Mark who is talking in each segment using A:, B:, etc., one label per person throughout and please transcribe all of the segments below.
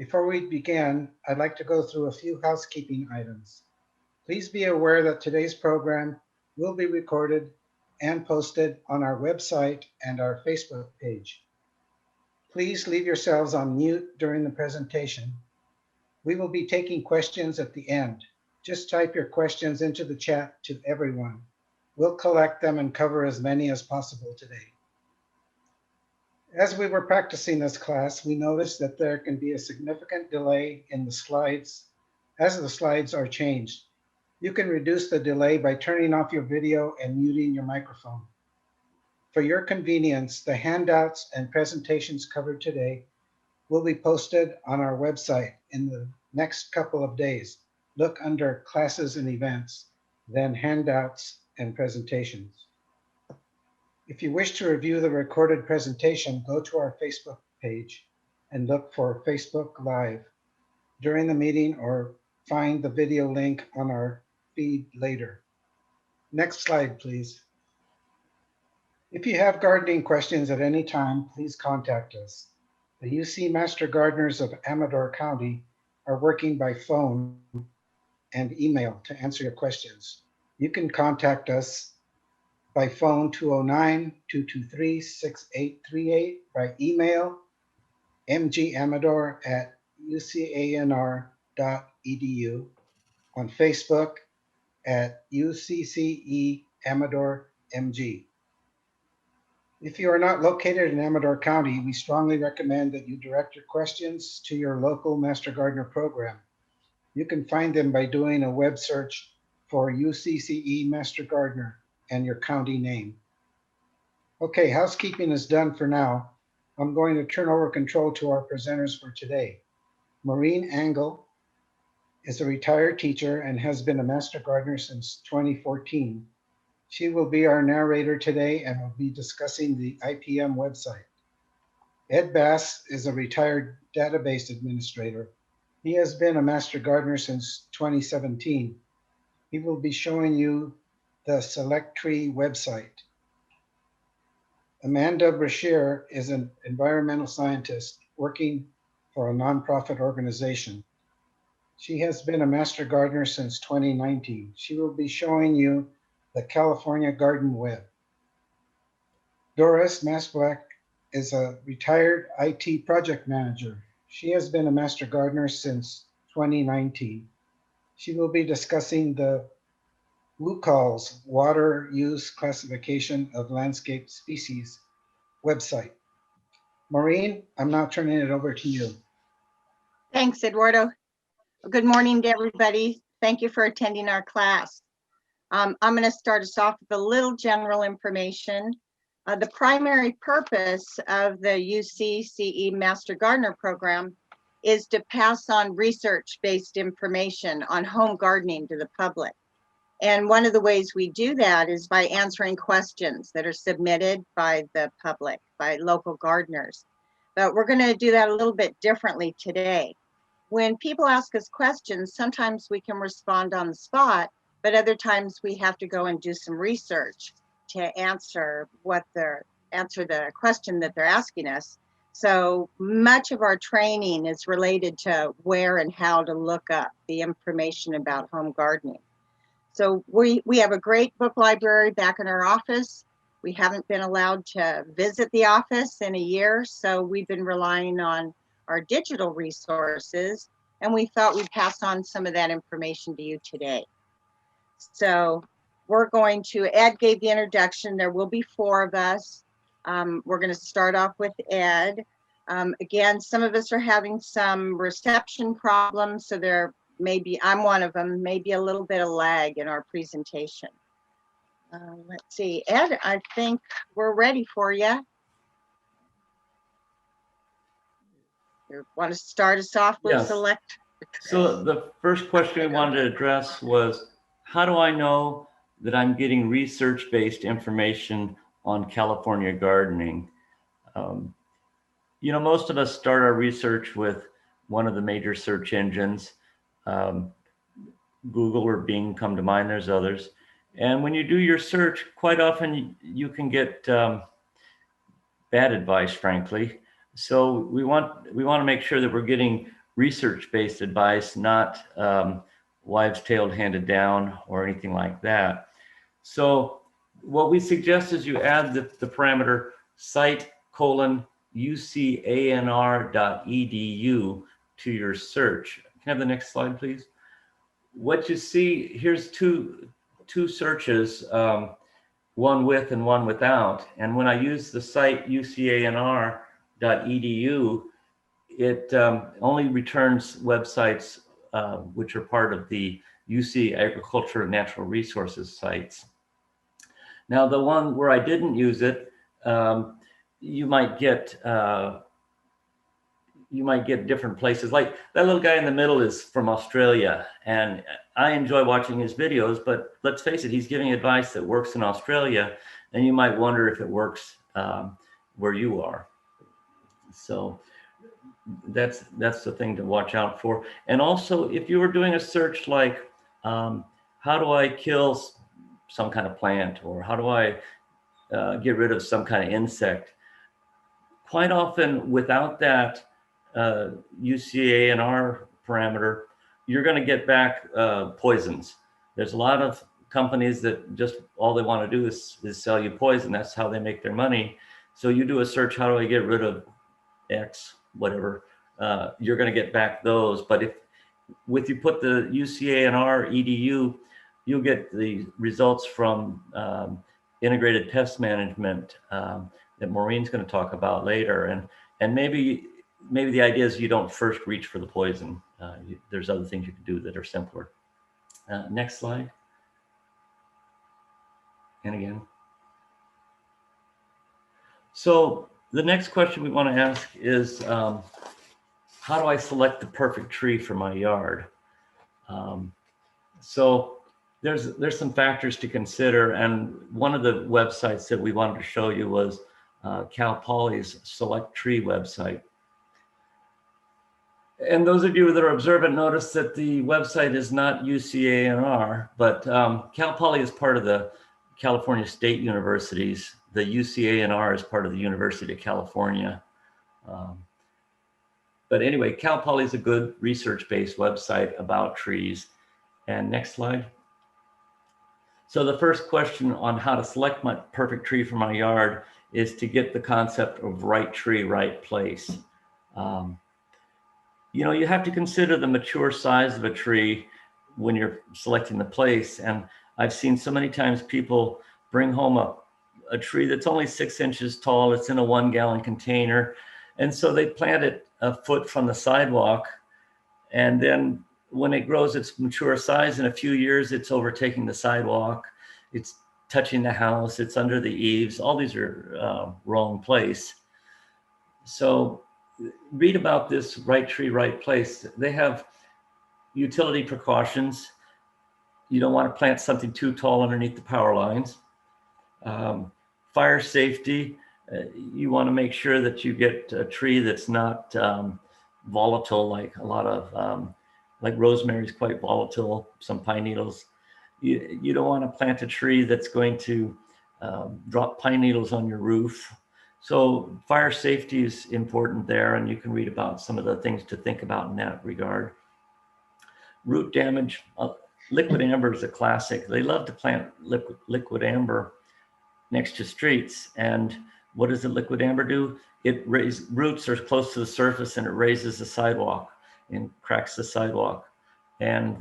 A: Before we begin, I'd like to go through a few housekeeping items. Please be aware that today's program will be recorded and posted on our website and our Facebook page. Please leave yourselves on mute during the presentation. We will be taking questions at the end. Just type your questions into the chat to everyone. We'll collect them and cover as many as possible today. As we were practicing this class, we noticed that there can be a significant delay in the slides as the slides are changed. You can reduce the delay by turning off your video and muting your microphone. For your convenience, the handouts and presentations covered today will be posted on our website in the next couple of days. Look under classes and events, then handouts and presentations. If you wish to review the recorded presentation, go to our Facebook page and look for Facebook Live during the meeting or find the video link on our feed later. Next slide, please. If you have gardening questions at any time, please contact us. The UC Master Gardeners of Amador County are working by phone and email to answer your questions. You can contact us by phone 209-223-6838, by email mgamador@ucanr.edu, on Facebook at UCCE Amador MG. If you are not located in Amador County, we strongly recommend that you direct your questions to your local Master Gardener program. You can find them by doing a web search for UCCE Master Gardener and your county name. Okay, housekeeping is done for now. I'm going to turn over control to our presenters for today. Maureen Angle is a retired teacher and has been a Master Gardener since 2014. She will be our narrator today and will be discussing the IPM website. Ed Bass is a retired database administrator. He has been a Master Gardener since 2017. He will be showing you the Select Tree website. Amanda Brashear is an environmental scientist working for a nonprofit organization. She has been a Master Gardener since 2019. She will be showing you the California Garden Web. Doris Masblack is a retired IT project manager. She has been a Master Gardener since 2019. She will be discussing the WCAL's Water Use Classification of Landscape Species website. Maureen, I'm now turning it over to you.
B: Thanks, Eduardo. Good morning to everybody. Thank you for attending our class. I'm going to start us off with a little general information. The primary purpose of the UCCE Master Gardener program is to pass on research-based information on home gardening to the public. And one of the ways we do that is by answering questions that are submitted by the public, by local gardeners. But we're going to do that a little bit differently today. When people ask us questions, sometimes we can respond on the spot, but other times we have to go and do some research to answer the question that they're asking us. So much of our training is related to where and how to look up the information about home gardening. So we have a great book library back in our office. We haven't been allowed to visit the office in a year, so we've been relying on our digital resources, and we thought we'd pass on some of that information to you today. So we're going to, Ed gave the introduction, there will be 4 of us. We're going to start off with Ed. Again, some of us are having some reception problems, so there maybe, I'm one of them, maybe a little bit of lag in our presentation. Let's see, Ed, I think we're ready for you. You want to start us off with
C: Yes.
B: Select?
C: So the first question we wanted to address was, how do I know that I'm getting research-based information on California gardening? Most of us start our research with one of the major search engines. Google or Bing come to mind, there's others. And when you do your search, quite often you can get bad advice, frankly. So we want to make sure that we're getting research-based advice, not wives-tailed handed down or anything like that. So what we suggest is you add the parameter site:/UCANR.edu to your search. Can I have the next slide, please? What you see, here's two searches, one with and one without. And when I use the site ucanr.edu, it only returns websites which are part of the UC Agriculture and Natural Resources sites. Now, the one where I didn't use it, you might get different places. Like that little guy in the middle is from Australia, and I enjoy watching his videos, but let's face it, he's giving advice that works in Australia, and you might wonder if it works where you are. So that's the thing to watch out for. And also, if you were doing a search like, how do I kill some kind of plant, or how do I get rid of some kind of insect? Quite often, without that UCANR parameter, you're going to get back poisons. There's a lot of companies that just all they want to do is sell you poison. That's how they make their money. So you do a search, how do I get rid of X, whatever, you're going to get back those. But if you put the UCANR EDU, you'll get the results from integrated pest management that Maureen's going to talk about later. And maybe the idea is you don't first reach for the poison. There's other things you can do that are simpler. Next slide. And again. So the next question we want to ask is, how do I select the perfect tree for my yard? So there's some factors to consider, and one of the websites that we wanted to show you was Cal Poly's Select Tree website. And those of you that are observant notice that the website is not UCANR, but Cal Poly is part of the California State Universities. The UCANR is part of the University of California. But anyway, Cal Poly is a good research-based website about trees. And next slide. So the first question on how to select my perfect tree for my yard is to get the concept of right tree, right place. You know, you have to consider the mature size of a tree when you're selecting the place. And I've seen so many times people bring home a tree that's only 6 inches tall. It's in a 1-gallon container. And so they plant it a foot from the sidewalk. And then when it grows its mature size, in a few years, it's overtaking the sidewalk. It's touching the house. It's under the eaves. All these are wrong place. So read about this right tree, right place. They have utility precautions. You don't want to plant something too tall underneath the power lines. Fire safety. You want to make sure that you get a tree that's not volatile, like a lot of, like rosemary is quite volatile, some pine needles. You don't want to plant a tree that's going to drop pine needles on your roof. So fire safety is important there, and you can read about some of the things to think about in that regard. Root damage. Liquid amber is a classic. They love to plant liquid amber next to streets. And what does the liquid amber do? It raises roots are close to the surface, and it raises the sidewalk and cracks the sidewalk. And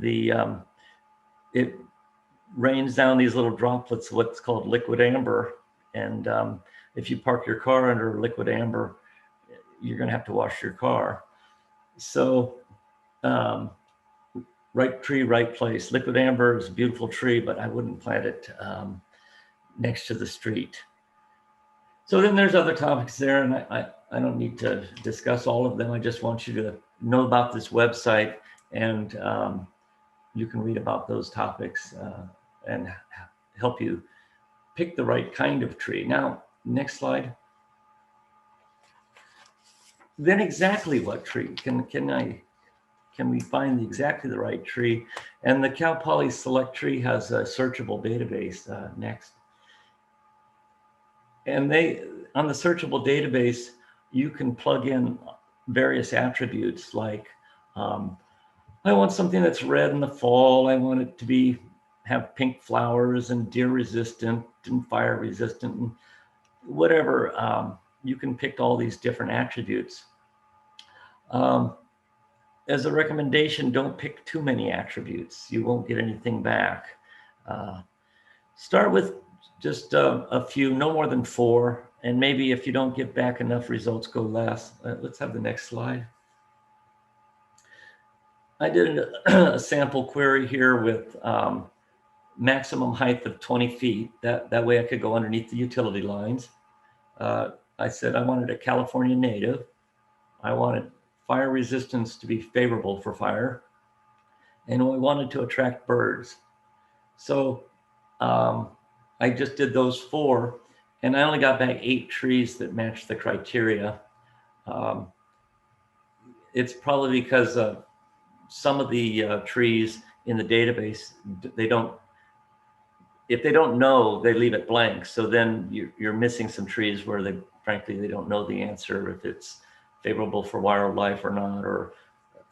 C: it rains down these little droplets of what's called liquid amber. And if you park your car under liquid amber, you're going to have to wash your car. So right tree, right place. Liquid amber is a beautiful tree, but I wouldn't plant it next to the street. So then there's other topics there, and I don't need to discuss all of them. I just want you to know about this website, and you can read about those topics and help you pick the right kind of tree. Now, next slide. Then exactly what tree? Can we find exactly the right tree? And the Cal Poly Select Tree has a searchable database. Next. And on the searchable database, you can plug in various attributes like I want something that's red in the fall. I want it to have pink flowers and deer resistant and fire resistant and whatever. You can pick all these different attributes. As a recommendation, don't pick too many attributes. You won't get anything back. Start with just a few, no more than 4. And maybe if you don't get back enough results, go less. Let's have the next slide. I did a sample query here with maximum height of 20 feet. That way I could go underneath the utility lines. I said I wanted a California native. I wanted fire resistance to be favorable for fire. And we wanted to attract birds. So I just did those 4, and I only got back 8 trees that matched the criteria. It's probably because some of the trees in the database, if they don't know, they leave it blank. So then you're missing some trees where frankly, they don't know the answer, if it's favorable for wildlife or not, or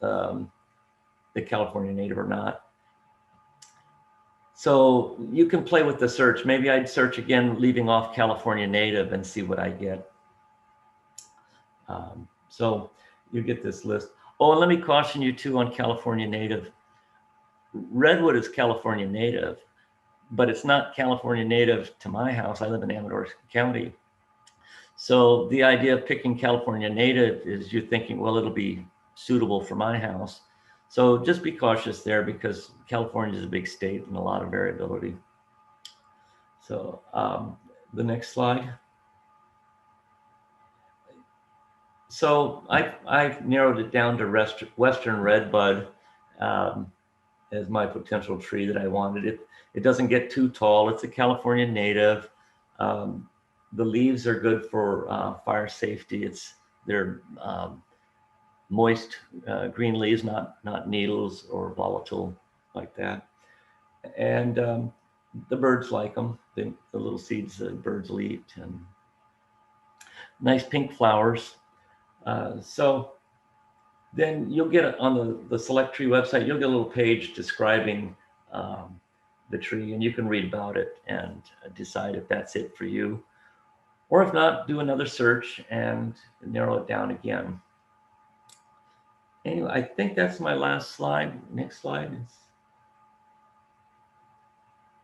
C: the California native or not. So you can play with the search. Maybe I'd search again, leaving off California native, and see what I get. So you get this list. Oh, and let me caution you too on California native. Redwood is California native, but it's not California native to my house. I live in Amador County. So the idea of picking California native is you're thinking, well, it'll be suitable for my house. So just be cautious there, because California is a big state and a lot of variability. So the next slide. So I've narrowed it down to Western Redbud as my potential tree that I wanted. It doesn't get too tall. It's a California native. The leaves are good for fire safety. They're moist green leaves, not needles or volatile like that. And the birds like them. The little seeds that birds will eat, and nice pink flowers. So then you'll get on the Select Tree website, you'll get a little page describing the tree, and you can read about it and decide if that's it for you. Or if not, do another search and narrow it down again. Anyway, I think that's my last slide. Next slide is.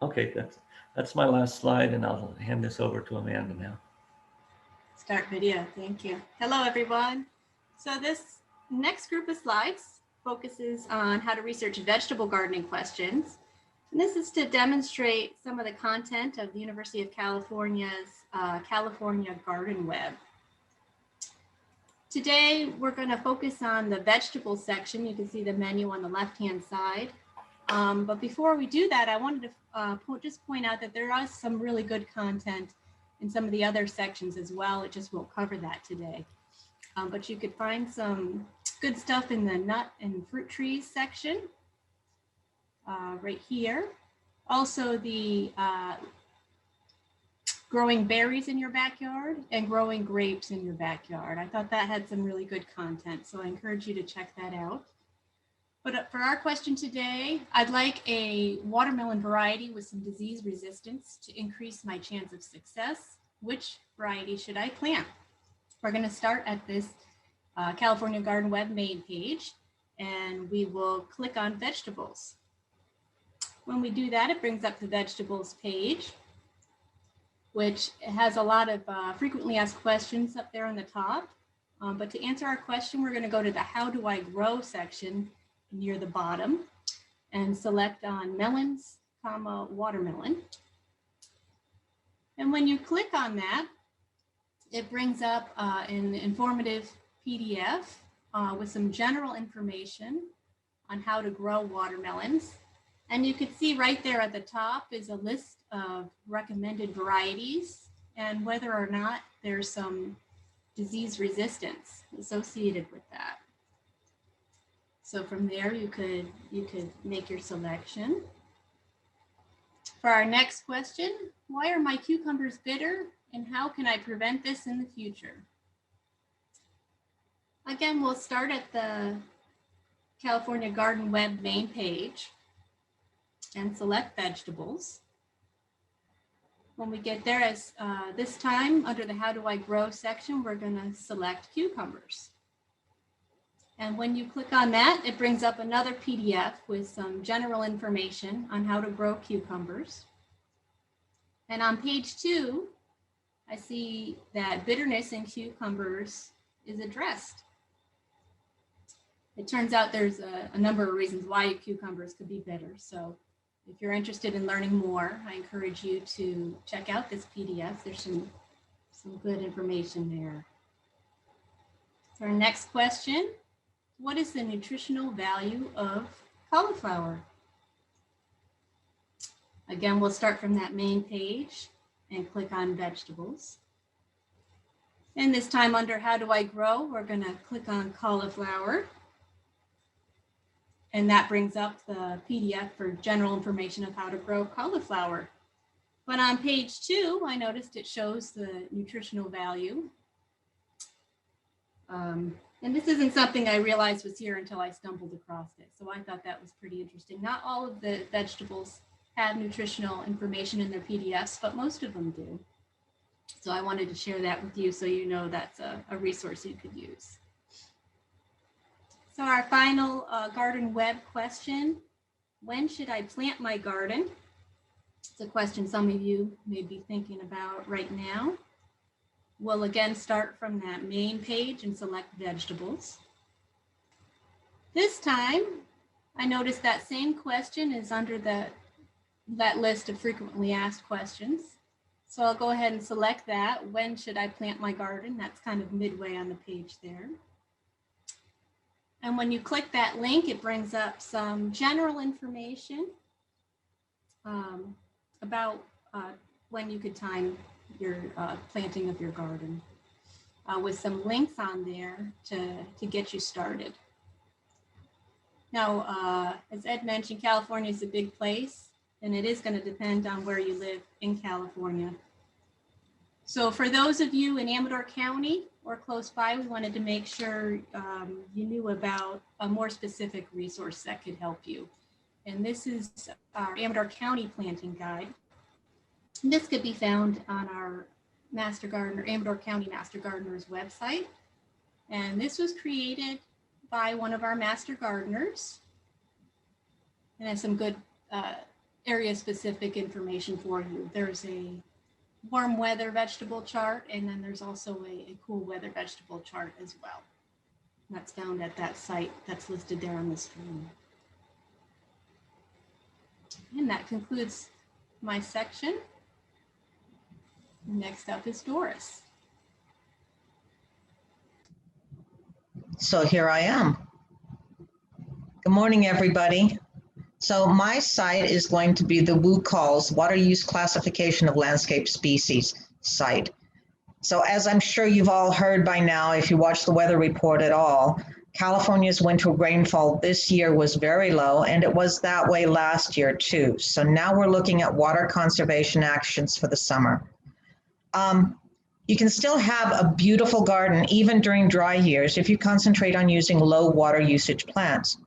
C: Okay, that's my last slide, and I'll hand this over to Amanda now.
D: Start video, thank you. Hello, everyone. So this next group of slides focuses on how to research vegetable gardening questions. And this is to demonstrate some of the content of the University of California's California Garden Web. Today, we're going to focus on the vegetable section. You can see the menu on the left-hand side. But before we do that, I wanted to just point out that there is some really good content in some of the other sections as well. It just won't cover that today. But you could find some good stuff in the nut and fruit trees section right here. Also the growing berries in your backyard and growing grapes in your backyard. I thought that had some really good content, so I encourage you to check that out. But for our question today, I'd like a watermelon variety with some disease resistance to increase my chance of success. Which variety should I plant? We're going to start at this California Garden Web main page, and we will click on vegetables. When we do that, it brings up the vegetables page, which has a lot of frequently asked questions up there on the top. But to answer our question, we're going to go to the How Do I Grow section near the bottom and select on melons, watermelon. And when you click on that, it brings up an informative PDF with some general information on how to grow watermelons. And you can see right there at the top is a list of recommended varieties and whether or not there's some disease resistance associated with that. So from there, you could make your selection. For our next question, why are my cucumbers bitter and how can I prevent this in the future? Again, we'll start at the California Garden Web main page and select vegetables. When we get there, as this time under the How Do I Grow section, we're going to select cucumbers. And when you click on that, it brings up another PDF with some general information on how to grow cucumbers. And on page 2, I see that bitterness in cucumbers is addressed. It turns out there's a number of reasons why cucumbers could be bitter. So if you're interested in learning more, I encourage you to check out this PDF. There's some good information there. So our next question, what is the nutritional value of cauliflower? Again, we'll start from that main page and click on vegetables. And this time under How Do I Grow, we're going to click on cauliflower. And that brings up the PDF for general information of how to grow cauliflower. But on page 2, I noticed it shows the nutritional value. And this isn't something I realized was here until I stumbled across it. So I thought that was pretty interesting. Not all of the vegetables have nutritional information in their PDFs, but most of them do. So I wanted to share that with you so you know that's a resource you could use. So our final garden web question, when should I plant my garden? It's a question some of you may be thinking about right now. We'll again start from that main page and select vegetables. This time, I noticed that same question is under that list of frequently asked questions. So I'll go ahead and select that. When should I plant my garden? That's kind of midway on the page there. And when you click that link, it brings up some general information about when you could time your planting of your garden with some links on there to get you started. Now, as Ed mentioned, California is a big place, and it is going to depend on where you live in California. So for those of you in Amador County or close by, we wanted to make sure you knew about a more specific resource that could help you. And this is our Amador County Planting Guide. This could be found on our Master Gardener, Amador County Master Gardener's website. And this was created by one of our Master Gardeners. And has some good area-specific information for you. There's a warm weather vegetable chart, and then there's also a cool weather vegetable chart as well. That's found at that site that's listed there on the screen. And that concludes my section. Next up is Doris.
E: So here I am. Good morning, everybody. So my site is going to be the WCCC's Water Use Classification of Landscape Species site. So as I'm sure you've all heard by now, if you watch the weather report at all, California's winter rainfall this year was very low, and it was that way last year too. So now we're looking at water conservation actions for the summer. You can still have a beautiful garden even during dry years if you concentrate on using low water usage plants.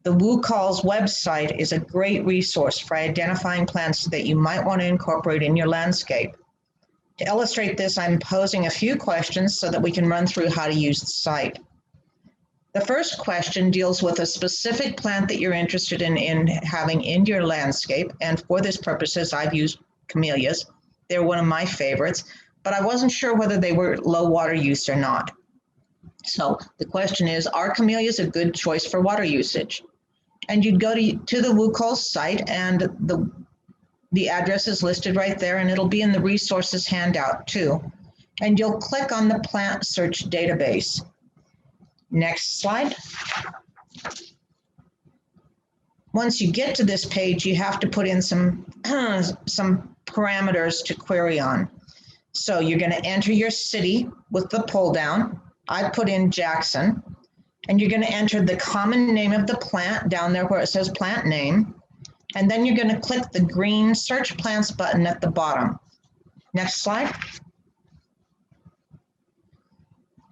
E: The WCCC's website is a great resource for identifying plants that you might want to incorporate in your landscape. To illustrate this, I'm posing a few questions so that we can run through how to use the site. The first question deals with a specific plant that you're interested in having in your landscape. And for this purposes, I've used camellias. They're one of my favorites, but I wasn't sure whether they were low water use or not. So the question is, are camellias a good choice for water usage? And you'd go to the WCCC's site, and the address is listed right there, and it'll be in the resources handout too. And you'll click on the plant search database. Next slide. Once you get to this page, you have to put in some parameters to query on. So you're going to enter your city with the pull down. I put in Jackson. And you're going to enter the common name of the plant down there where it says plant name. And then you're going to click the green search plants button at the bottom. Next slide.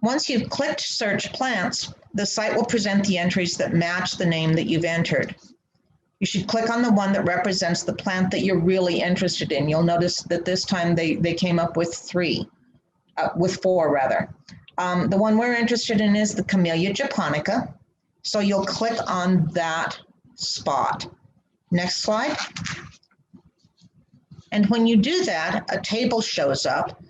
E: Once you've clicked search plants, the site will present the entries that match the name that you've entered. You should click on the one that represents the plant that you're really interested in. You'll notice that this time they came up with four rather. The one we're interested in is the Camellia japonica. So you'll click on that spot. Next slide. And when you do that, a table shows up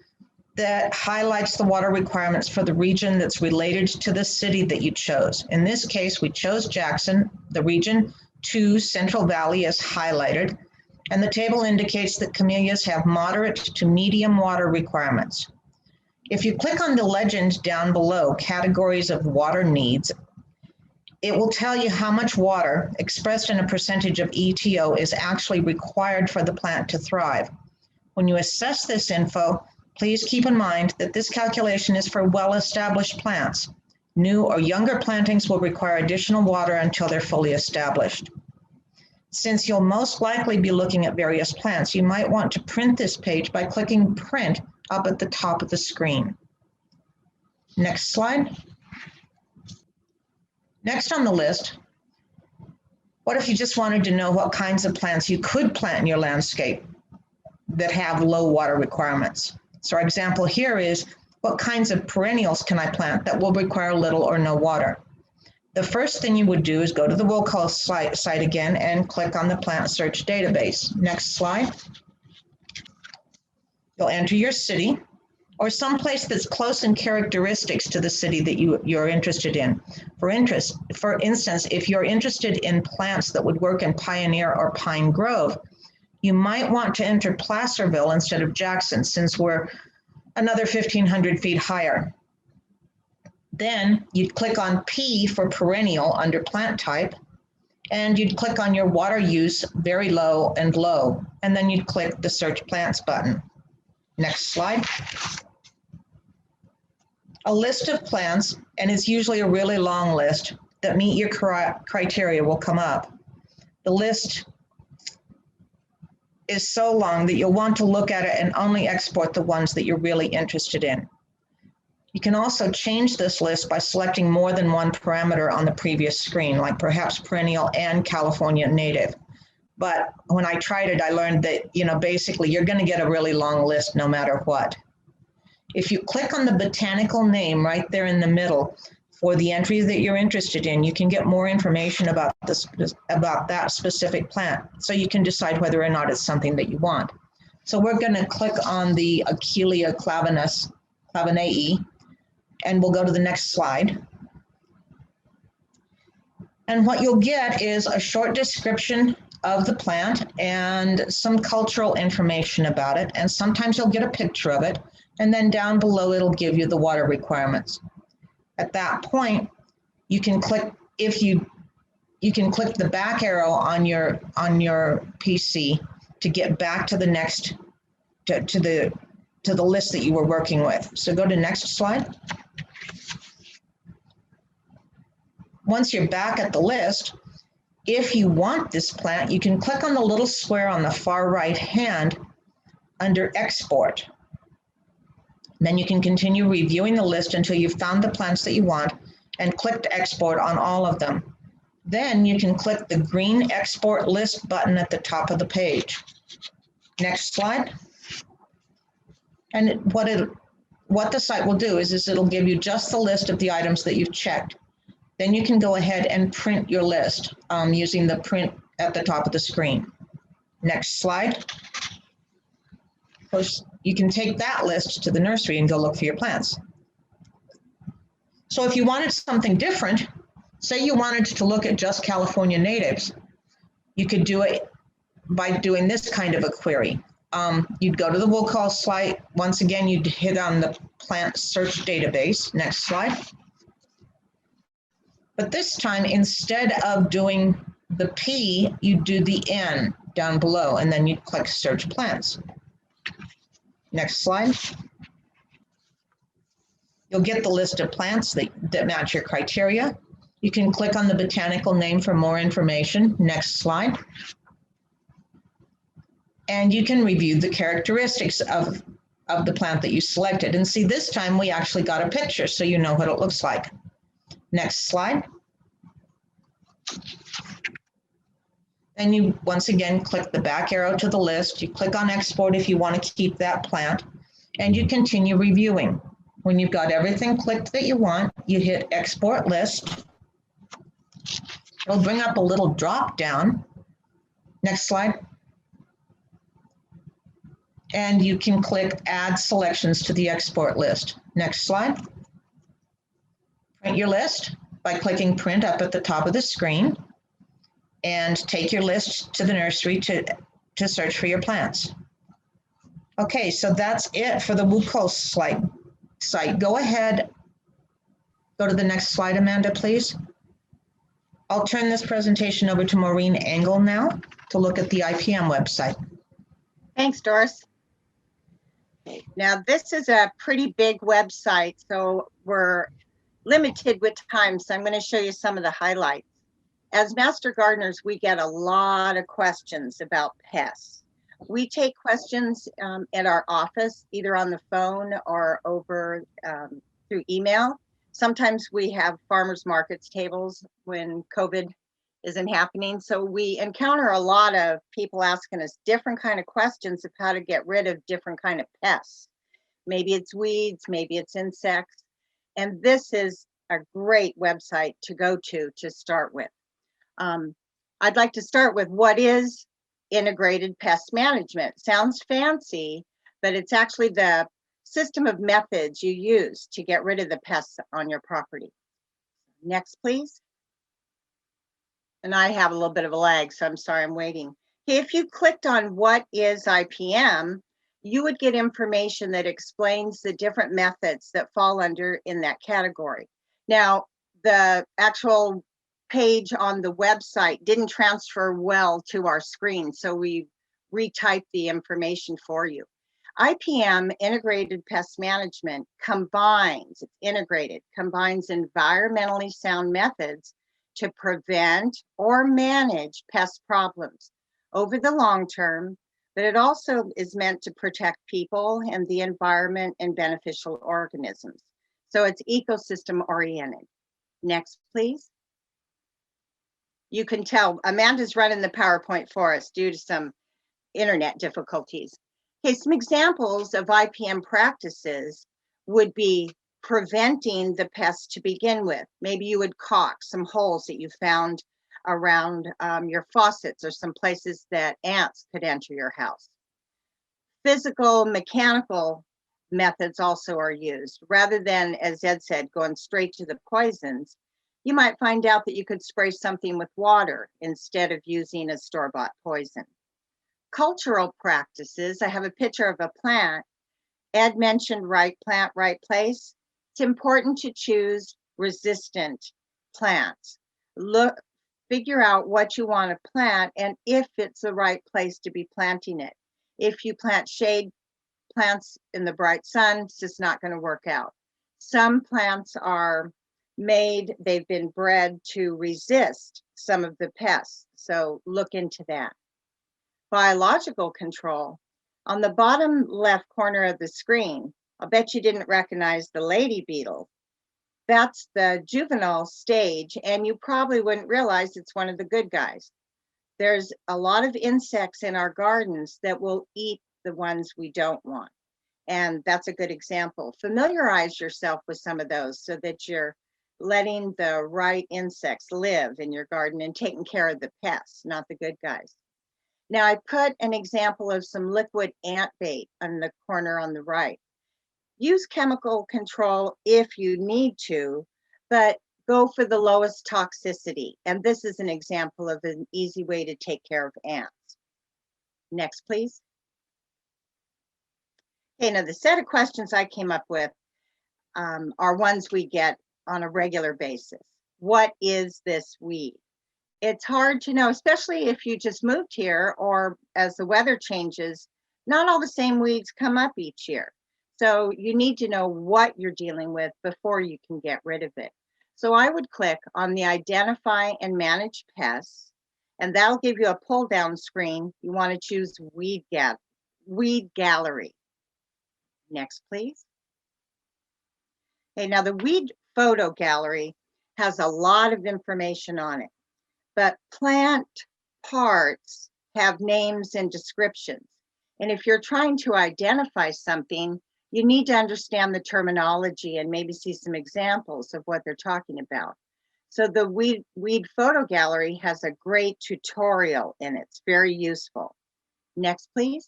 E: that highlights the water requirements for the region that's related to the city that you chose. In this case, we chose Jackson. The region 2 Central Valley is highlighted, and the table indicates that camellias have moderate to medium water requirements. If you click on the legend down below, categories of water needs, it will tell you how much water, expressed in a percentage of ETO, is actually required for the plant to thrive. When you assess this info, please keep in mind that this calculation is for well-established plants. New or younger plantings will require additional water until they're fully established. Since you'll most likely be looking at various plants, you might want to print this page by clicking Print up at the top of the screen. Next slide. Next on the list, what if you just wanted to know what kinds of plants you could plant in your landscape that have low water requirements? So our example here is, what kinds of perennials can I plant that will require little or no water? The first thing you would do is go to the will call site again and click on the plant search database. Next slide. You'll enter your city or someplace that's close in characteristics to the city that you're interested in. For instance, if you're interested in plants that would work in Pioneer or Pine Grove, you might want to enter Placerville instead of Jackson, since we're another 1,500 feet higher. Then you'd click on P for perennial under plant type, and you'd click on your water use, very low and low, and then you'd click the search plants button. Next slide. A list of plants, and it's usually a really long list, that meet your criteria will come up. The list is so long that you'll want to look at it and only export the ones that you're really interested in. You can also change this list by selecting more than one parameter on the previous screen, like perhaps perennial and California native. But when I tried it, I learned that, basically you're going to get a really long list no matter what. If you click on the botanical name right there in the middle for the entry that you're interested in, you can get more information about that specific plant, so you can decide whether or not it's something that you want. So we're going to click on the Achillea clavinae, and we'll go to the next slide. And what you'll get is a short description of the plant and some cultural information about it, and sometimes you'll get a picture of it, and then down below it'll give you the water requirements. At that point, you can click the back arrow on your PC to get back to the next to the list that you were working with. So go to next slide. Once you're back at the list, if you want this plant, you can click on the little square on the far right hand under Export. Then you can continue reviewing the list until you've found the plants that you want and click to export on all of them. Then you can click the green Export List button at the top of the page. Next slide. And what the site will do is it'll give you just the list of the items that you've checked. Then you can go ahead and print your list using the print at the top of the screen. Next slide. You can take that list to the nursery and go look for your plants. So if you wanted something different, say you wanted to look at just California natives, you could do it by doing this kind of a query. You'd go to the will call site. Once again, you'd hit on the plant search database. Next slide. But this time, instead of doing the P, you do the N down below, and then you'd click search plants. Next slide. You'll get the list of plants that match your criteria. You can click on the botanical name for more information. Next slide. And you can review the characteristics of the plant that you selected. And see, this time we actually got a picture, so you know what it looks like. Next slide. Then you once again click the back arrow to the list. You click on export if you want to keep that plant, and you continue reviewing. When you've got everything clicked that you want, you hit export list. It'll bring up a little drop down. Next slide. And you can click add selections to the export list. Next slide. Print your list by clicking print up at the top of the screen, and take your list to the nursery to search for your plants. Okay, so that's it for the WUCO site. Go ahead, go to the next slide, Amanda, please. I'll turn this presentation over to Maureen Engel now to look at the IPM website.
B: Thanks, Doris. Now, this is a pretty big website, so we're limited with time, so I'm going to show you some of the highlights. As master gardeners, we get a lot of questions about pests. We take questions at our office, either on the phone or over through email. Sometimes we have farmers markets tables when COVID isn't happening. So we encounter a lot of people asking us different kind of questions of how to get rid of different kind of pests. Maybe it's weeds, maybe it's insects. And this is a great website to go to start with. I'd like to start with what is integrated pest management. Sounds fancy, but it's actually the system of methods you use to get rid of the pests on your property. Next, please. And I have a little bit of a lag, so I'm sorry I'm waiting. Okay, if you clicked on what is IPM, you would get information that explains the different methods that fall under in that category. Now, the actual page on the website didn't transfer well to our screen, so we retyped the information for you. IPM, Integrated Pest Management, combines environmentally sound methods to prevent or manage pest problems over the long term, but it also is meant to protect people and the environment and beneficial organisms. So it's ecosystem oriented. Next, please. You can tell Amanda's running the PowerPoint for us due to some internet difficulties. Okay, some examples of IPM practices would be preventing the pests to begin with. Maybe you would caulk some holes that you found around your faucets or some places that ants could enter your house. Physical, mechanical methods also are used. Rather than, as Ed said, going straight to the poisons, you might find out that you could spray something with water instead of using a store-bought poison. Cultural practices, I have a picture of a plant. Ed mentioned right plant, right place. It's important to choose resistant plants. Figure out what you want to plant and if it's the right place to be planting it. If you plant shade plants in the bright sun, it's just not going to work out. Some plants are made, they've been bred to resist some of the pests, so look into that. Biological control. On the bottom left corner of the screen, I'll bet you didn't recognize the lady beetle. That's the juvenile stage, and you probably wouldn't realize it's one of the good guys. There's a lot of insects in our gardens that will eat the ones we don't want, and that's a good example. Familiarize yourself with some of those so that you're letting the right insects live in your garden and taking care of the pests, not the good guys. Now, I put an example of some liquid ant bait on the corner on the right. Use chemical control if you need to, but go for the lowest toxicity. And this is an example of an easy way to take care of ants. Next, please. Okay, now the set of questions I came up with are ones we get on a regular basis. What is this weed? It's hard to know, especially if you just moved here or as the weather changes, not all the same weeds come up each year. So you need to know what you're dealing with before you can get rid of it. So I would click on the Identify and Manage Pests, and that'll give you a pull down screen. You want to choose Weed Gallery. Next, please. Okay, now the Weed Photo Gallery has a lot of information on it, but plant parts have names and descriptions. And if you're trying to identify something, you need to understand the terminology and maybe see some examples of what they're talking about. So the weed photo gallery has a great tutorial in it. It's very useful. Next, please.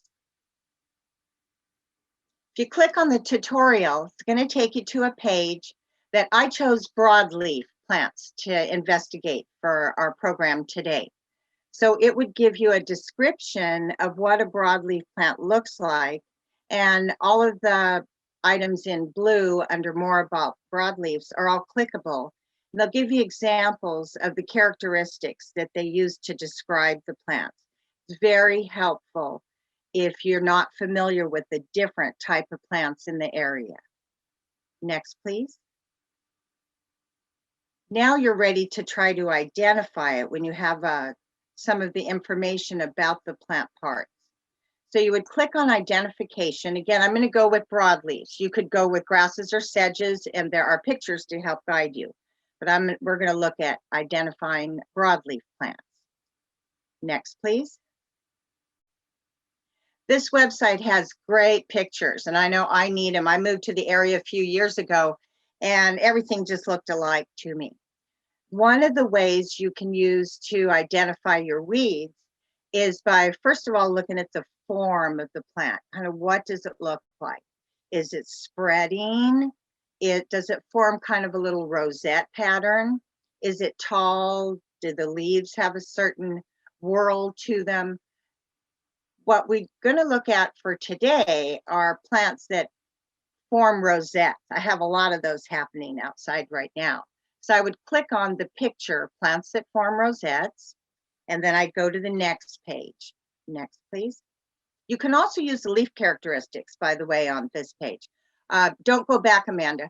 B: If you click on the tutorial, it's going to take you to a page that I chose broadleaf plants to investigate for our program today. So it would give you a description of what a broadleaf plant looks like, and all of the items in blue under more about broadleaves are all clickable. And they'll give you examples of the characteristics that they use to describe the plants. It's very helpful if you're not familiar with the different type of plants in the area. Next, please. Now you're ready to try to identify it when you have some of the information about the plant parts. So you would click on identification. Again, I'm going to go with broadleaves. You could go with grasses or sedges, and there are pictures to help guide you. But we're going to look at identifying broadleaf plants. Next, please. This website has great pictures, and I know I need them. I moved to the area a few years ago, and everything just looked alike to me. One of the ways you can use to identify your weeds is by, first of all, looking at the form of the plant. Kind of what does it look like? Is it spreading? Does it form kind of a little rosette pattern? Is it tall? Do the leaves have a certain whorl to them? What we're going to look at for today are plants that form rosettes. I have a lot of those happening outside right now. So I would click on the picture, plants that form rosettes, and then I'd go to the next page. Next, please. You can also use the leaf characteristics, by the way, on this page. Don't go back, Amanda.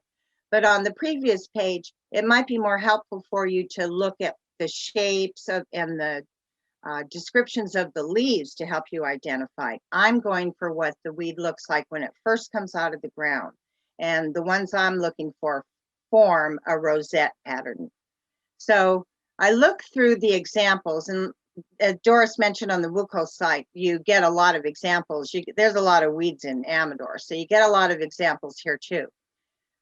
B: But on the previous page, it might be more helpful for you to look at the shapes and the descriptions of the leaves to help you identify. I'm going for what the weed looks like when it first comes out of the ground. And the ones I'm looking for form a rosette pattern. So I look through the examples, and as Doris mentioned on the WUCO site, you get a lot of examples. There's a lot of weeds in Amador, so you get a lot of examples here too.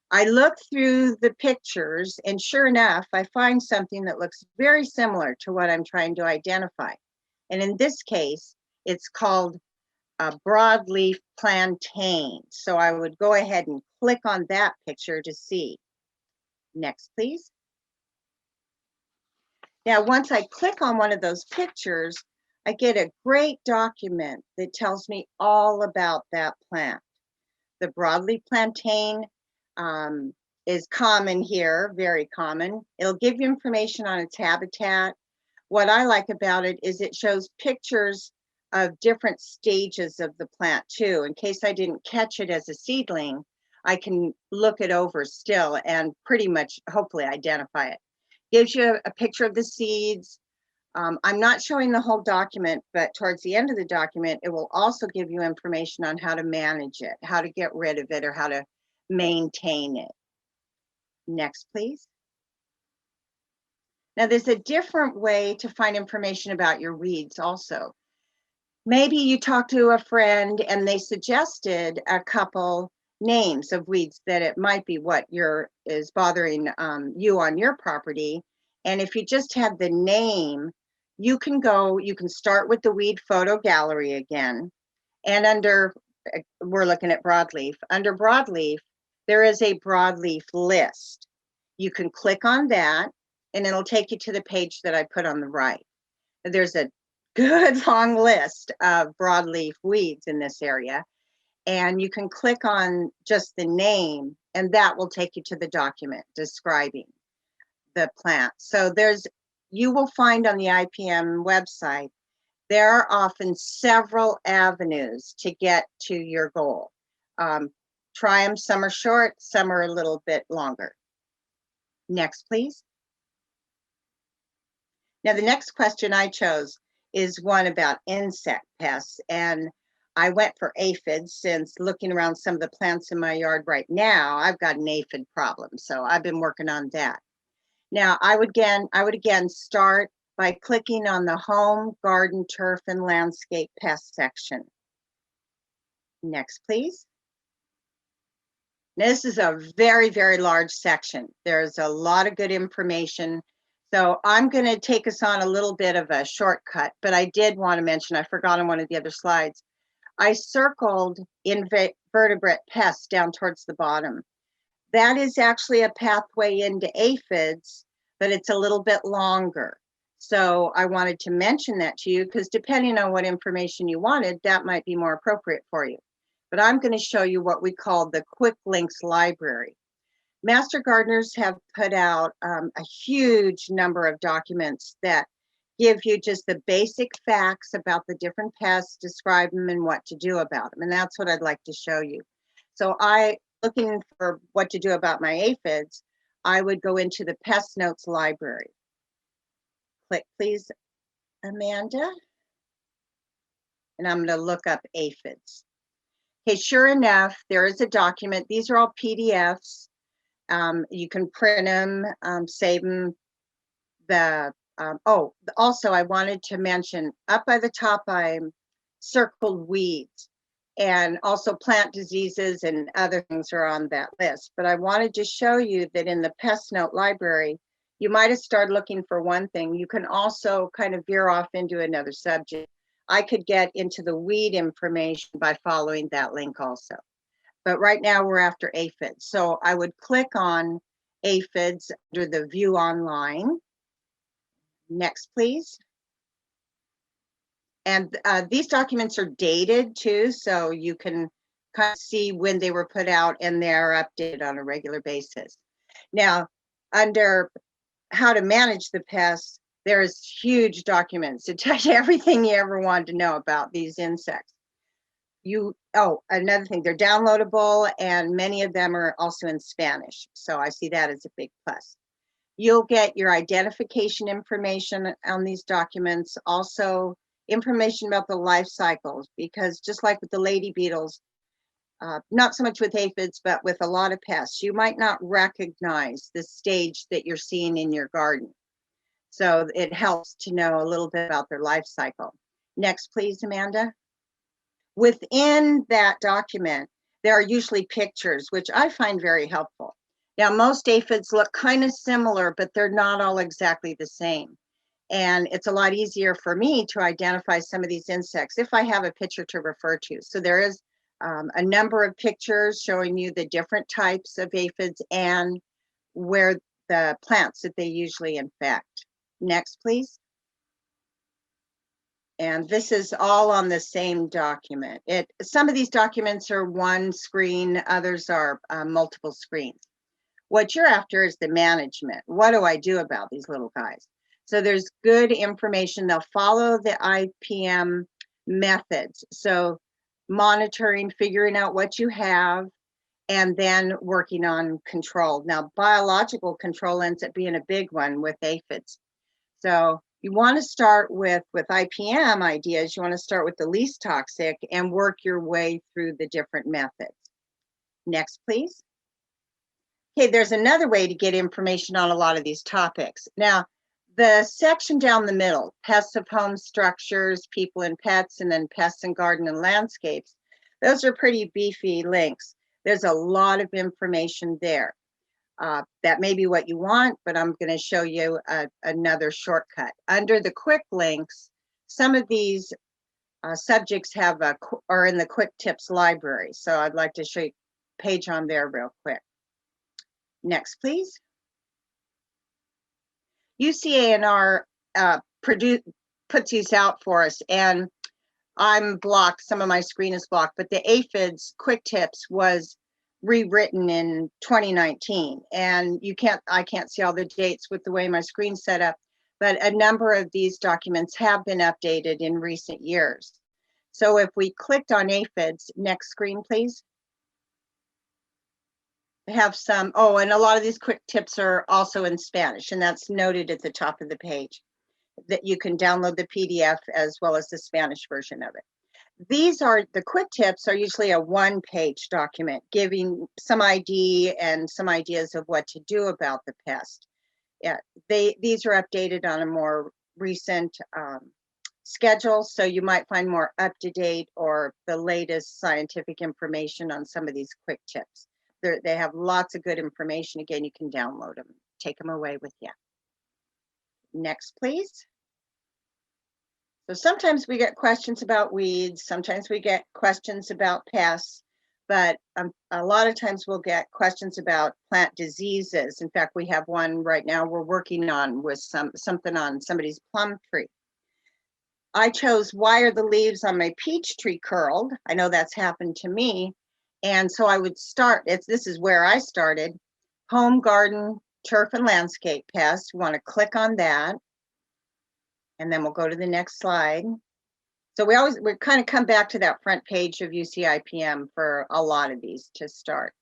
B: I look through the pictures, and sure enough, I find something that looks very similar to what I'm trying to identify. And in this case, it's called a broadleaf plantain. So I would go ahead and click on that picture to see. Next, please. Now, once I click on one of those pictures, I get a great document that tells me all about that plant. The broadleaf plantain is common here, very common. It'll give you information on its habitat. What I like about it is it shows pictures of different stages of the plant too. In case I didn't catch it as a seedling, I can look it over still and pretty much hopefully identify it. Gives you a picture of the seeds. I'm not showing the whole document, but towards the end of the document, it will also give you information on how to manage it, how to get rid of it, or how to maintain it. Next, please. Now, there's a different way to find information about your weeds also. Maybe you talked to a friend and they suggested a couple names of weeds that it might be what is bothering you on your property. And if you just have the name, you can start with the weed photo gallery again. And we're looking at broadleaf. Under broadleaf, there is a broadleaf list. You can click on that and it'll take you to the page that I put on the right. There's a good long list of broadleaf weeds in this area. And you can click on just the name, and that will take you to the document describing the plant. So you will find on the IPM website, there are often several avenues to get to your goal. Try them, some are short, some are a little bit longer. Next, please. Now, the next question I chose is one about insect pests, and I went for aphids since looking around some of the plants in my yard right now, I've got an aphid problem. So I've been working on that. Now, I would again start by clicking on the Home, Garden, Turf, and Landscape Pest section. Next, please. This is a very, very large section. There's a lot of good information. So I'm going to take us on a little bit of a shortcut, but I did want to mention, I forgot on one of the other slides, I circled invertebrate pests down towards the bottom. That is actually a pathway into aphids, but it's a little bit longer. So I wanted to mention that to you because depending on what information you wanted, that might be more appropriate for you. But I'm going to show you what we call the Quick Links Library. Master gardeners have put out a huge number of documents that give you just the basic facts about the different pests, describe them, and what to do about them. And that's what I'd like to show you. So looking for what to do about my aphids, I would go into the Pest Notes Library. Click, please, Amanda. And I'm going to look up aphids. Okay, sure enough, there is a document. These are all PDFs. You can print them, save them. Also, I wanted to mention up by the top, I circled weeds, and also plant diseases and other things are on that list. But I wanted to show you that in the Pest Note Library, you might have started looking for one thing. You can also kind of veer off into another subject. I could get into the weed information by following that link also. But right now we're after aphids. So I would click on aphids under the View Online. Next, please. And these documents are dated too, so you can kind of see when they were put out and they're updated on a regular basis. Now, under how to manage the pests, there's huge documents to tell you everything you ever wanted to know about these insects. Another thing, they're downloadable and many of them are also in Spanish. So I see that as a big plus. You'll get your identification information on these documents, also information about the life cycles, because just like with the lady beetles, not so much with aphids, but with a lot of pests, you might not recognize the stage that you're seeing in your garden. So it helps to know a little bit about their life cycle. Next, please, Amanda. Within that document, there are usually pictures, which I find very helpful. Now, most aphids look kind of similar, but they're not all exactly the same. And it's a lot easier for me to identify some of these insects if I have a picture to refer to. So there is a number of pictures showing you the different types of aphids and where the plants that they usually infect. Next, please. And this is all on the same document. Some of these documents are one screen, others are multiple screens. What you're after is the management. What do I do about these little guys? So there's good information. They'll follow the IPM methods. So monitoring, figuring out what you have, and then working on control. Now, biological control ends up being a big one with aphids. So you want to start with IPM ideas, you want to start with the least toxic and work your way through the different methods. Next, please. Okay, there's another way to get information on a lot of these topics. Now, the section down the middle, pests of home structures, people and pets, and then pests in garden and landscapes, those are pretty beefy links. There's a lot of information there. That may be what you want, but I'm going to show you another shortcut. Under the quick links, some of these subjects are in the quick tips library. So I'd like to show you a page on there real quick. Next, please. UCCE puts these out for us, and I'm blocked. Some of my screen is blocked, but the aphids quick tips was rewritten in 2019, and I can't see all the dates with the way my screen's set up, but a number of these documents have been updated in recent years. So if we clicked on aphids, next screen, please. I have some, and a lot of these quick tips are also in Spanish, and that's noted at the top of the page, that you can download the PDF as well as the Spanish version of it. The quick tips are usually a one-page document giving some ID and some ideas of what to do about the pest. Yeah, these are updated on a more recent schedule, so you might find more up-to-date or the latest scientific information on some of these quick tips. They have lots of good information. Again, you can download them, take them away with you. Next, please. So sometimes we get questions about weeds, sometimes we get questions about pests, but a lot of times we'll get questions about plant diseases. In fact, we have one right now we're working on with something on somebody's plum tree. I chose, why are the leaves on my peach tree curled? I know that's happened to me. And so I would start, this is where I started, home, garden, turf, and landscape pests. We want to click on that. And then we'll go to the next slide. So we kind of come back to that front page of UCIPM for a lot of these to start.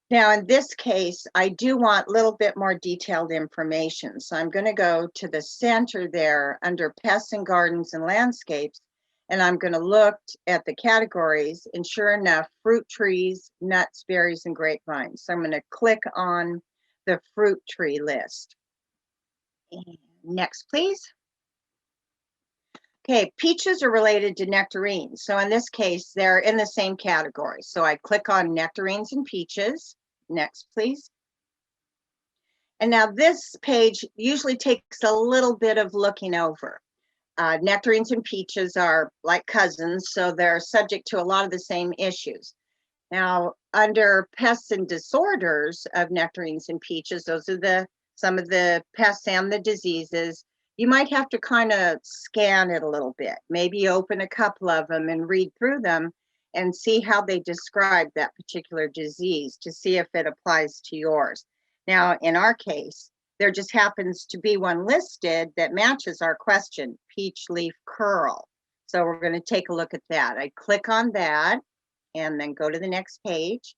B: Now, in this case, I do want a little bit more detailed information. So I'm going to go to the center there under pests and gardens and landscapes, and I'm going to look at the categories, and sure enough, fruit trees, nuts, berries, and grapevines. So I'm going to click on the fruit tree list. And next, please. Okay, peaches are related to nectarines. So in this case, they're in the same category. So I click on nectarines and peaches. Next, please. And now this page usually takes a little bit of looking over. Nectarines and peaches are like cousins, so they're subject to a lot of the same issues. Now, under pests and disorders of nectarines and peaches, those are some of the pests and the diseases. You might have to kind of scan it a little bit, maybe open a couple of them and read through them and see how they describe that particular disease to see if it applies to yours. Now, in our case, there just happens to be one listed that matches our question, peach leaf curl. So we're going to take a look at that. I click on that and then go to the next page.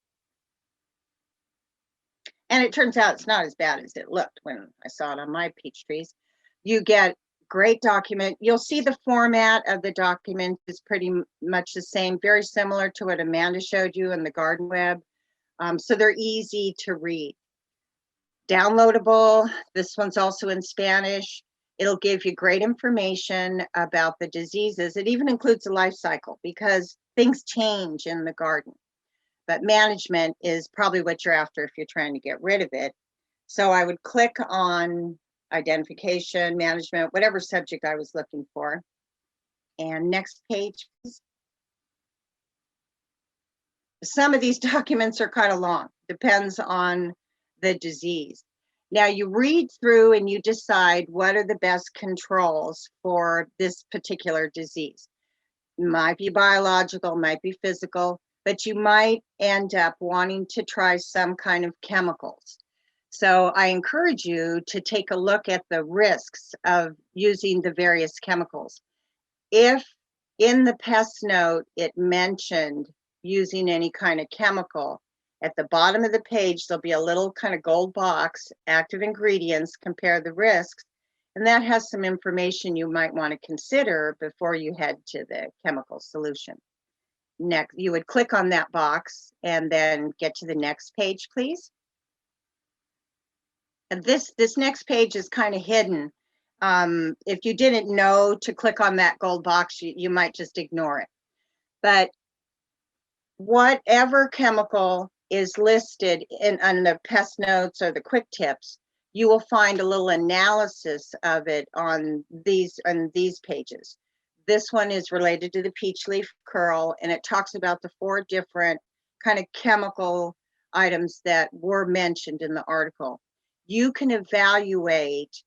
B: And it turns out it's not as bad as it looked when I saw it on my peach trees. You get great document. You'll see the format of the document is pretty much the same, very similar to what Amanda showed you in the Garden Web. So they're easy to read. Downloadable. This one's also in Spanish. It'll give you great information about the diseases. It even includes the life cycle because things change in the garden. But management is probably what you're after if you're trying to get rid of it. So I would click on identification, management, whatever subject I was looking for. And next page, please. Some of these documents are kind of long, depends on the disease. Now you read through and you decide what are the best controls for this particular disease. Might be biological, might be physical, but you might end up wanting to try some kind of chemicals. So I encourage you to take a look at the risks of using the various chemicals. If in the pest note it mentioned using any kind of chemical, at the bottom of the page there'll be a little kind of gold box, active ingredients, compare the risks, and that has some information you might want to consider before you head to the chemical solution. Next, you would click on that box and then get to the next page, please. And this next page is kind of hidden. If you didn't know to click on that gold box, you might just ignore it. But whatever chemical is listed on the pest notes or the quick tips, you will find a little analysis of it on these pages. This one is related to the peach leaf curl, and it talks about the 4 different kind of chemical items that were mentioned in the article. You can evaluate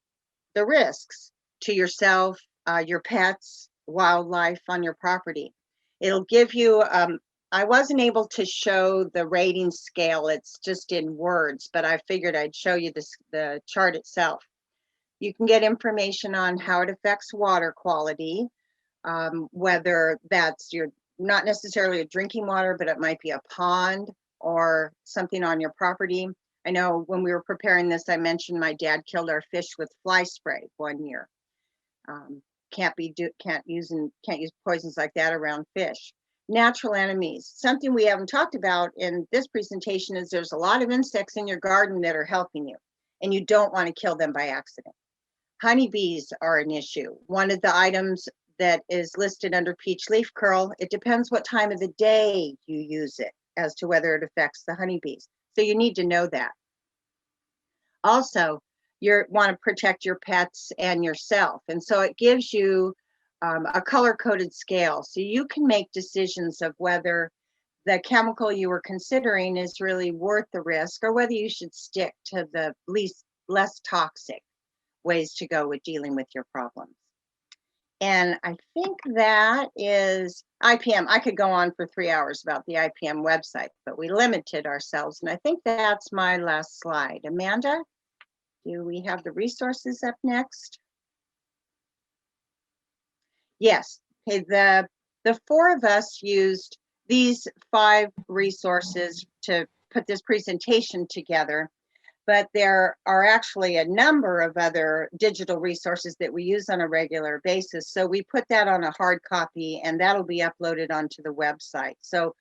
B: the risks to yourself, your pets, wildlife on your property. It'll give you, I wasn't able to show the rating scale, it's just in words, but I figured I'd show you the chart itself. You can get information on how it affects water quality, whether that's not necessarily a drinking water, but it might be a pond or something on your property. I know when we were preparing this, I mentioned my dad killed our fish with fly spray one year. Can't use poisons like that around fish. Natural enemies. Something we haven't talked about in this presentation is there's a lot of insects in your garden that are helping you. and you don't want to kill them by accident. Honeybees are an issue. One of the items that is listed under peach leaf curl, it depends what time of the day you use it as to whether it affects the honeybees. So you need to know that. Also, you want to protect your pets and yourself. And so it gives you a color-coded scale. So you can make decisions of whether the chemical you were considering is really worth the risk or whether you should stick to the less toxic ways to go with dealing with your problems. And I think that is IPM. I could go on for 3 hours about the IPM website, but we limited ourselves. And I think that's my last slide. Amanda, do we have the resources up next? Yes. Okay, the four of us used these 5 resources to put this presentation together, but there are actually a number of other digital resources that we use on a regular basis. So we put that on a hard copy and that'll be uploaded onto the website. So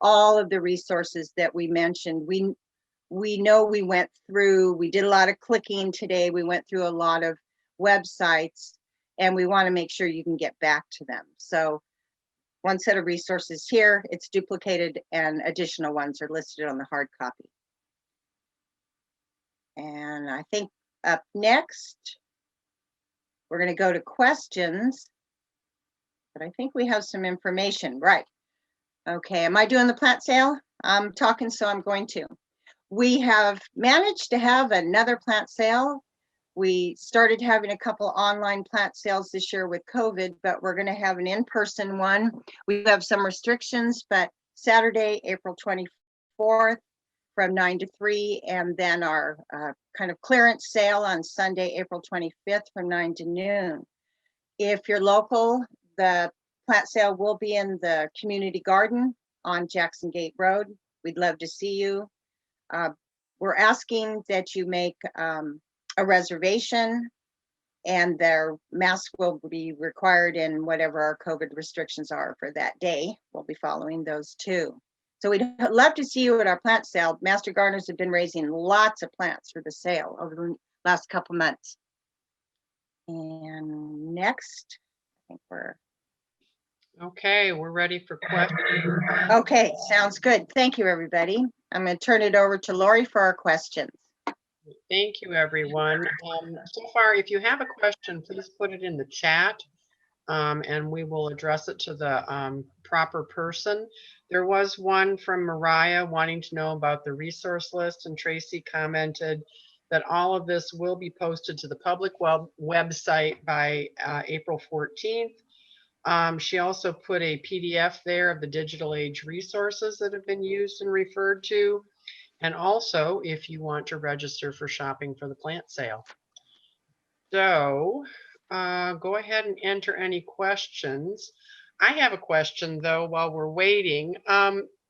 B: all of the resources that we mentioned, we know we went through, we did a lot of clicking today. We went through a lot of websites and we want to make sure you can get back to them. So one set of resources here, it's duplicated and additional ones are listed on the hard copy. And I think up next, we're going to go to questions, but I think we have some information, right? Okay, am I doing the plant sale? I'm talking, so I'm going to. We have managed to have another plant sale. We started having a couple online plant sales this year with COVID, but we're going to have an in-person one. We have some restrictions, but Saturday, April 24th from 9 to 3, and then our kind of clearance sale on Sunday, April 25th from 9 to noon. If you're local, the plant sale will be in the community garden on Jackson Gate Road. We'd love to see you. We're asking that you make a reservation, and their mask will be required in whatever our COVID restrictions are for that day. We'll be following those too. So we'd love to see you at our plant sale. Master gardeners have been raising lots of plants for the sale over the last couple months. And next, I think
F: Okay, we're ready for questions.
B: okay, sounds good. Thank you, everybody. I'm going to turn it over to Lori for our questions.
F: Thank you, everyone. So far, if you have a question, please put it in the chat and we will address it to the proper person. There was one from Mariah wanting to know about the resource list, and Tracy commented that all of this will be posted to the public website by April 14th. She also put a PDF there of the digital age resources that have been used and referred to. And also, if you want to register for shopping for the plant sale. So go ahead and enter any questions. I have a question though, while we're waiting.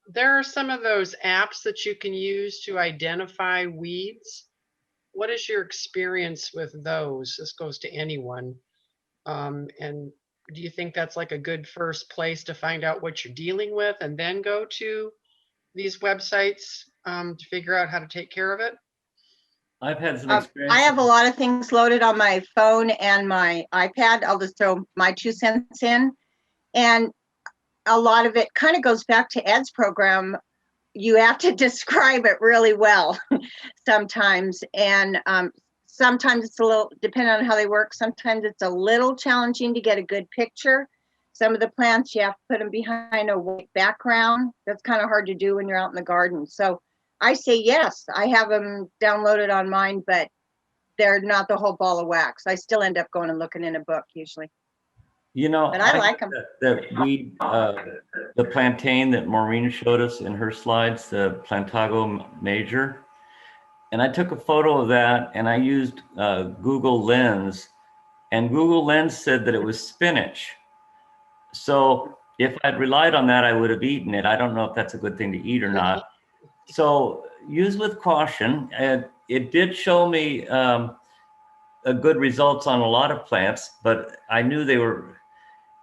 F: There are some of those apps that you can use to identify weeds. What is your experience with those? This goes to anyone. And do you think that's like a good first place to find out what you're dealing with and then go to these websites to figure out how to take care of it?
C: I've had some experience.
B: I have a lot of things loaded on my phone and my iPad. I'll just throw my 2 cents in. And a lot of it kind of goes back to Ed's program. You have to describe it really well sometimes. And sometimes it's a little, depending on how they work, sometimes it's a little challenging to get a good picture. Some of the plants, you have to put them behind a white background. That's kind of hard to do when you're out in the garden. So I say yes, I have them downloaded on mine, but they're not the whole ball of wax. I still end up going and looking in a book usually.
C: You know,
B: but I like them.
C: The plantain that Maureen showed us in her slides, the Plantago major. And I took a photo of that and I used Google Lens, and Google Lens said that it was spinach. So if I'd relied on that, I would have eaten it. I don't know if that's a good thing to eat or not. So use with caution. And it did show me a good results on a lot of plants, but I knew they were,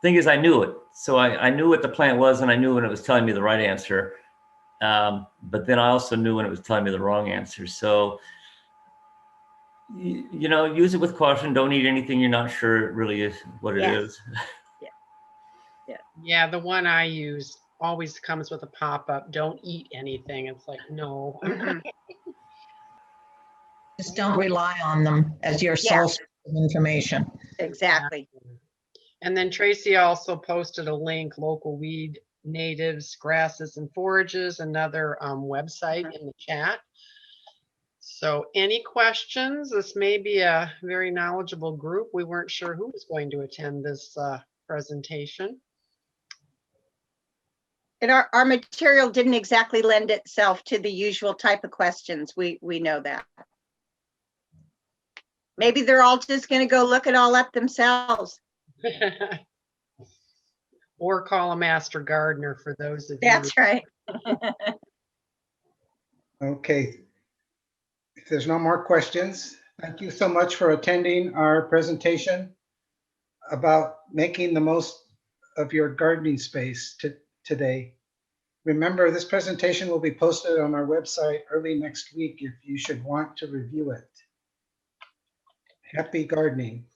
C: thing is I knew it. So I knew what the plant was and I knew when it was telling me the right answer. But then I also knew when it was telling me the wrong answer. So You know, use it with caution. Don't eat anything you're not sure it really is what it
B: Yes.
C: is.
F: Yeah, the one I use always comes with a pop-up, don't eat anything. It's like, no.
B: Mhm.
E: Just don't rely on them as your
B: Yeah.
E: source of information.
B: Exactly.
F: And then Tracy also posted a link, local weed natives, grasses and forages, another website in the chat. So any questions? This may be a very knowledgeable group. We weren't sure who was going to attend this presentation.
B: And our material didn't exactly lend itself to the usual type of questions. We know that. Maybe they're all just going to go look it all up themselves.
F: Or call a master gardener for those of you.
B: That's right.
A: Okay. If there's no more questions, thank you so much for attending our presentation about making the most of your gardening space today. Remember, this presentation will be posted on our website early next week if you should want to review it. Happy gardening.